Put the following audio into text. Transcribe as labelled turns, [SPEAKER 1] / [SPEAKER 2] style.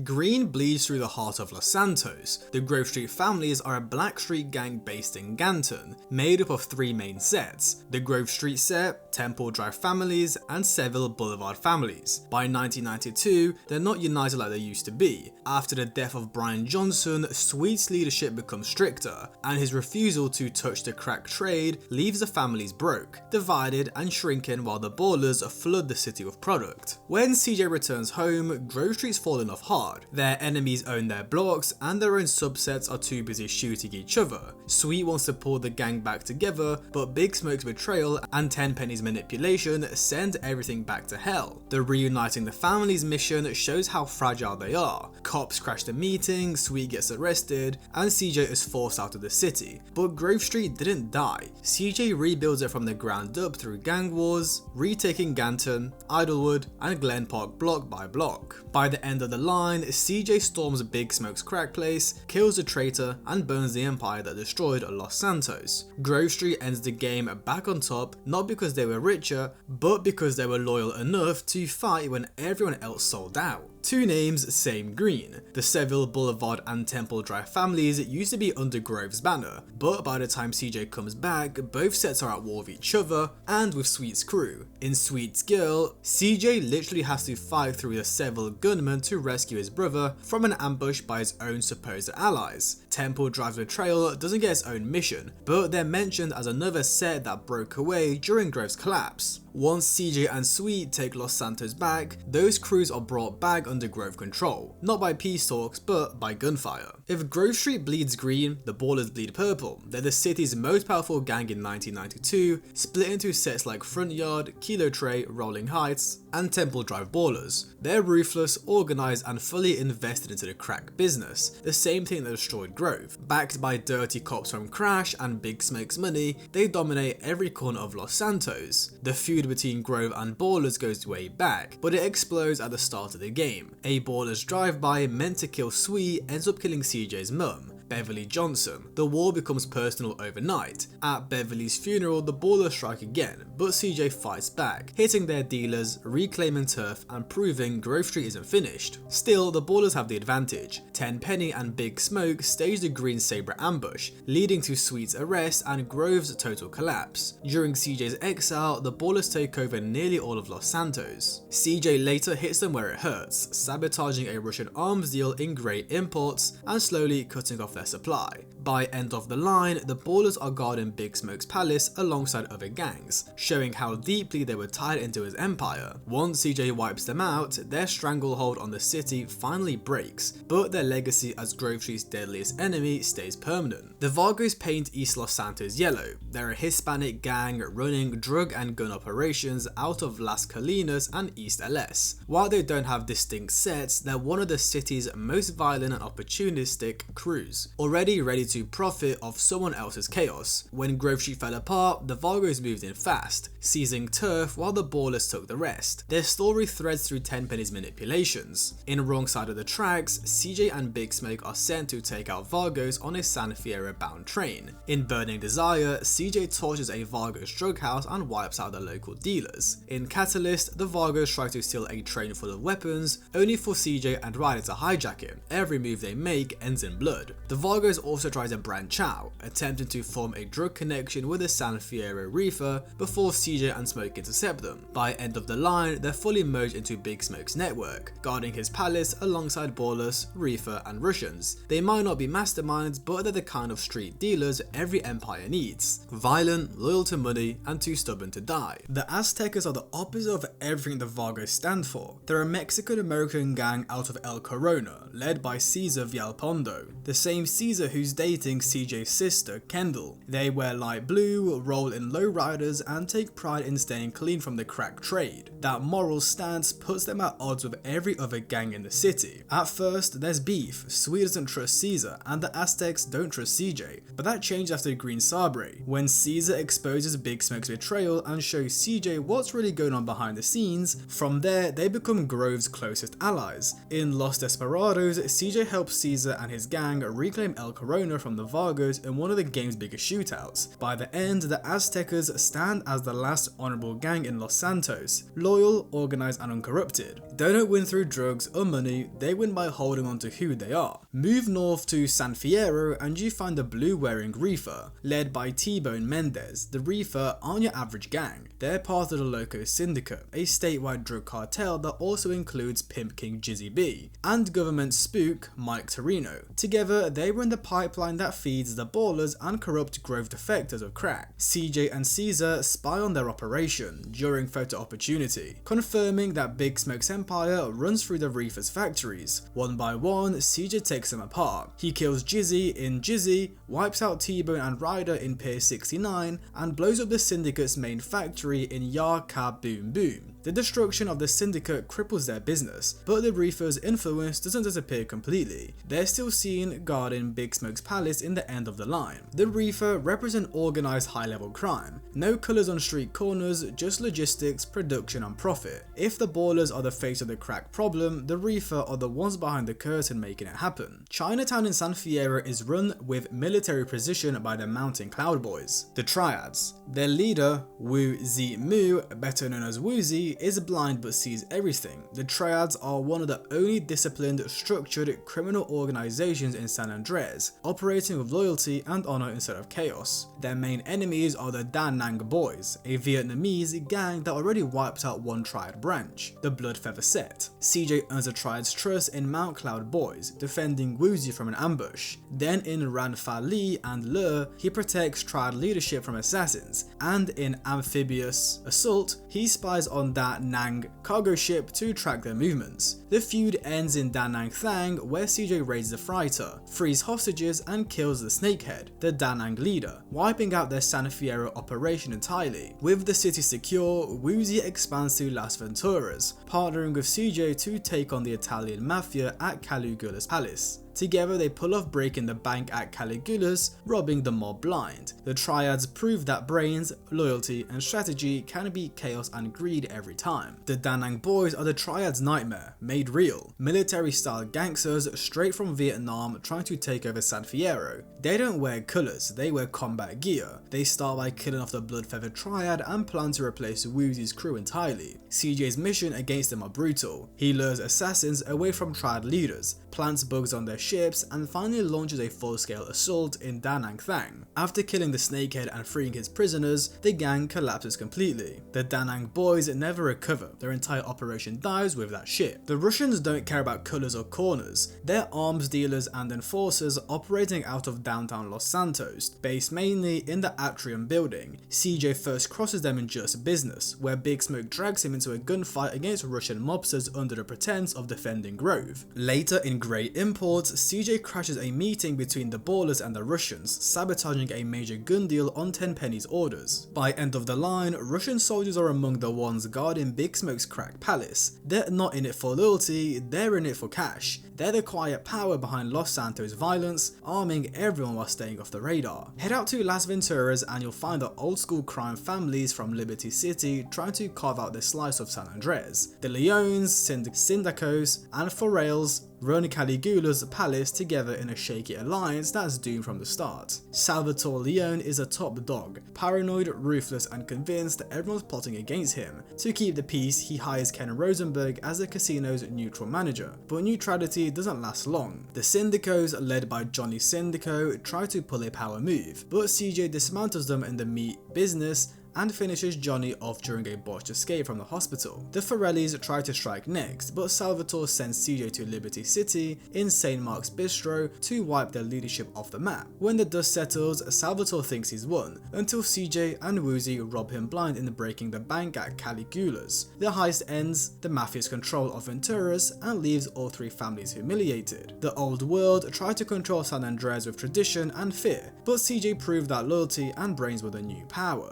[SPEAKER 1] Green bleeds through the heart of Los Santos. The Grove Street families are a black street gang based in Ganton, made up of three main sets: the Grove Street set, Temple Drive families, and Seville Boulevard families. By 1992, they're not united like they used to be. After the death of Brian Johnson, Sweet's leadership becomes stricter, and his refusal to touch the crack trade leaves the families broke, divided and shrinking while the ballers flood the city with product. When CJ returns home, Grove Street's fallen off hard. Their enemies own their blocks, and their own subsets are too busy shooting each other. Sweet wants to pull the gang back together, but Big Smoke's betrayal and Tenpenny's manipulation send everything back to hell. The reuniting the families mission shows how fragile they are. Cops crash the meeting, Sweet gets arrested, and CJ is forced out of the city. But Grove Street didn't die. CJ rebuilds it from the ground up through gang wars, retaking Ganton, Idlewood, and Glen Park block by block. By the end of the line, CJ storms Big Smoke's crack place, kills the traitor, and burns the empire that destroyed Los Santos. Grove Street ends the game back on top, not because they were richer, but because they were loyal enough to fight when everyone else sold out. Two names, same green. The Seville Boulevard and Temple Drive families used to be under Grove's banner, but by the time CJ comes back, both sets are at war with each other and with Sweet's crew. In Sweet's Girl, CJ literally has to fight through the Seville gunmen to rescue his brother from an ambush by his own supposed allies. Temple Drive's betrayal doesn't get its own mission, but they're mentioned as another set that broke away during Grove's collapse. Once CJ and Sweet take Los Santos back, those crews are brought back under Grove control, not by peace talks but by gunfire. If Grove Street bleeds green, the Ballers bleed purple. They're the city's most powerful gang in 1992, split into sets like Front Yard, Kilo Tray, Rolling Heights, and Temple Drive Ballers. They're ruthless, organised, and fully invested into the crack business, the same thing that destroyed Grove. Backed by dirty cops from Crash and Big Smoke's money, they dominate every corner of Los Santos. The feud between Grove and Ballers goes way back, but it explodes at the start of the game. A Ballers drive-by meant to kill Sweet ends up killing CJ's mum, Beverly Johnson. The war becomes personal overnight. At Beverly's funeral, the Ballers strike again, but CJ fights back, hitting their dealers, reclaiming turf, and proving Grove Street isn't finished. Still, the Ballers have the advantage. Tenpenny and Big Smoke stage the Green Sabre ambush, leading to Sweet's arrest and Grove's total collapse. During CJ's exile, the Ballers take over nearly all of Los Santos. CJ later hits them where it hurts, sabotaging a Russian arms deal in grey imports and slowly cutting off their supply. By end of the line, the Ballers are guarding Big Smoke's palace alongside other gangs, showing how deeply they were tied into his empire. Once CJ wipes them out, their stranglehold on the city finally breaks, but their legacy as Grove Street's deadliest enemy stays permanent. The Vagos paint East Los Santos yellow. They're a Hispanic gang running drug and gun operations out of Las Colinas and East LS. While they don't have distinct sets, they're one of the city's most violent and opportunistic crews, already ready to profit off someone else's chaos. When Grove Street fell apart, the Vagos moved in fast, seizing turf while the Ballers took the rest. Their story threads through Tenpenny's manipulations. In Wrong Side of the Tracks, CJ and Big Smoke are sent to take out Vagos on a San Fierro bound train. In Burning Desire, CJ torches a Vagos drug house and wipes out the local dealers. In Catalyst, the Vagos try to steal a train full of weapons, only for CJ and Ryder to hijack it. Every move they make ends in blood. The Vagos also try to branch out, attempting to form a drug connection with the San Fierro Rifa before CJ and Smoke intercept them. By end of the line, they're fully merged into Big Smoke's network, guarding his palace alongside Ballers, Rifa, and Russians. They might not be masterminds, but they're the kind of street dealers every empire needs. Violent, loyal to money, and too stubborn to die. The Aztecas are the opposite of everything the Vagos stand for. They're a Mexican-American gang out of El Corona, led by Cesar Villalpando, the same Cesar who's dating CJ's sister, Kendall. They wear light blue, roll in lowriders, and take pride in staying clean from the crack trade. That moral stance puts them at odds with every other gang in the city. At first, there's beef. Sweet doesn't trust Caesar, and the Aztecs don't trust CJ, but that changed after Green Sabre, when Caesar exposes Big Smoke's betrayal and shows CJ what's really going on behind the scenes. From there, they become Grove's closest allies. In Los Desperados, CJ helps Caesar and his gang reclaim El Corona from the Vagos in one of the game's biggest shootouts. By the end, the Aztecas stand as the last honorable gang in Los Santos, loyal, organized and uncorrupted. They don't win through drugs or money, they win by holding on to who they are. Move north to San Fierro and you find the blue-wearing Rifa, led by T-Bone Mendez. The Rifa aren't your average gang, they're part of the Loco Syndicate, a statewide drug cartel that also includes Pimp King Jizzy B and government spook Mike Torino. Together, they run the pipeline that feeds the Ballas and corrupt growth defectors of crack. CJ and Caesar spy on their operation during photo opportunity, confirming that Big Smoke's empire runs through the Rifa's factories. One by one, CJ takes them apart. He kills Jizzy in Jizzy, wipes out T-Bone and Ryder in Pier 69, and blows up the Syndicate's main factory in Ya Ka Boom Boom. The destruction of the Syndicate cripples their business, but the Rifa's influence doesn't disappear completely. They're still seen guarding Big Smoke's palace in the end of the line. The Rifa represent organized high-level crime. No colours on street corners, just logistics, production and profit. If the Ballas are the face of the crack problem, the Rifa are the ones behind the curtain making it happen. Chinatown in San Fierro is run with military precision by the Mountain Cloud Boys, the Triads. Their leader, Wu Zi Mu, better known as Woozie, is blind but sees everything. The Triads are one of the only disciplined, structured criminal organizations in San Andreas, operating with loyalty and honor instead of chaos. Their main enemies are the Da Nang Boys, a Vietnamese gang that already wiped out one Triad branch, the Blood Feather Set. CJ earns the Triad's trust in Mount Cloud Boys, defending Woozie from an ambush. Then in Ran Fa Li and Le, he protects Triad leadership from assassins, and in Amphibious Assault, he spies on Da Nang cargo ship to track their movements. The feud ends in Da Nang Thang, where CJ raids the freighter, frees hostages and kills the Snakehead, the Da Nang leader, wiping out their San Fierro operation entirely. With the city secure, Woozie expands to Las Venturas, partnering with CJ to take on the Italian Mafia at Caligula's palace. Together they pull off breaking the bank at Caligula's, robbing the mob blind. The Triads prove that brains, loyalty and strategy can beat chaos and greed every time. The Da Nang Boys are the Triads' nightmare, made real. Military style gangsters straight from Vietnam trying to take over San Fierro. They don't wear colours, they wear combat gear. They start by killing off the Blood Feather Triad and plan to replace Woozie's crew entirely. CJ's mission against them are brutal. He lures assassins away from Triad leaders, plants bugs on their ships and finally launches a full-scale assault in Da Nang Thang. After killing the Snakehead and freeing his prisoners, the gang collapses completely. The Da Nang Boys never recover, their entire operation dies with that ship. The Russians don't care about colours or corners, they're arms dealers and enforcers operating out of downtown Los Santos, based mainly in the Atrium building. CJ first crosses them in just business, where Big Smoke drags him into a gunfight against Russian mobsters under the pretense of defending Grove. Later in Great Imports, CJ crashes a meeting between the Ballas and the Russians, sabotaging a major gun deal on Tenpenny's orders. By end of the line, Russian soldiers are among the ones guarding Big Smoke's crack palace. They're not in it for loyalty, they're in it for cash. They're the quiet power behind Los Santos' violence, arming everyone while staying off the radar. Head out to Las Venturas and you'll find the old school crime families from Liberty City trying to carve out their slice of San Andreas. The Leones, Syndicos, and Forels run Caligula's palace together in a shaky alliance that's doomed from the start. Salvatore Leone is a top dog, paranoid, ruthless and convinced that everyone's plotting against him. To keep the peace, he hires Ken Rosenberg as the casino's neutral manager, but neutrality doesn't last long. The Syndicos, led by Johnny Syndico, try to pull a power move, but CJ dismantles them in the meat business and finishes Johnny off during a botched escape from the hospital. The Forellis try to strike next, but Salvatore sends CJ to Liberty City in St. Mark's Bistro to wipe their leadership off the map. When the dust settles, Salvatore thinks he's won, until CJ and Woozie rob him blind in breaking the bank at Caligula's. The heist ends, the Mafia's control of Venturas, and leaves all three families humiliated. The old world tried to control San Andreas with tradition and fear, but CJ proved that loyalty and brains were the new power.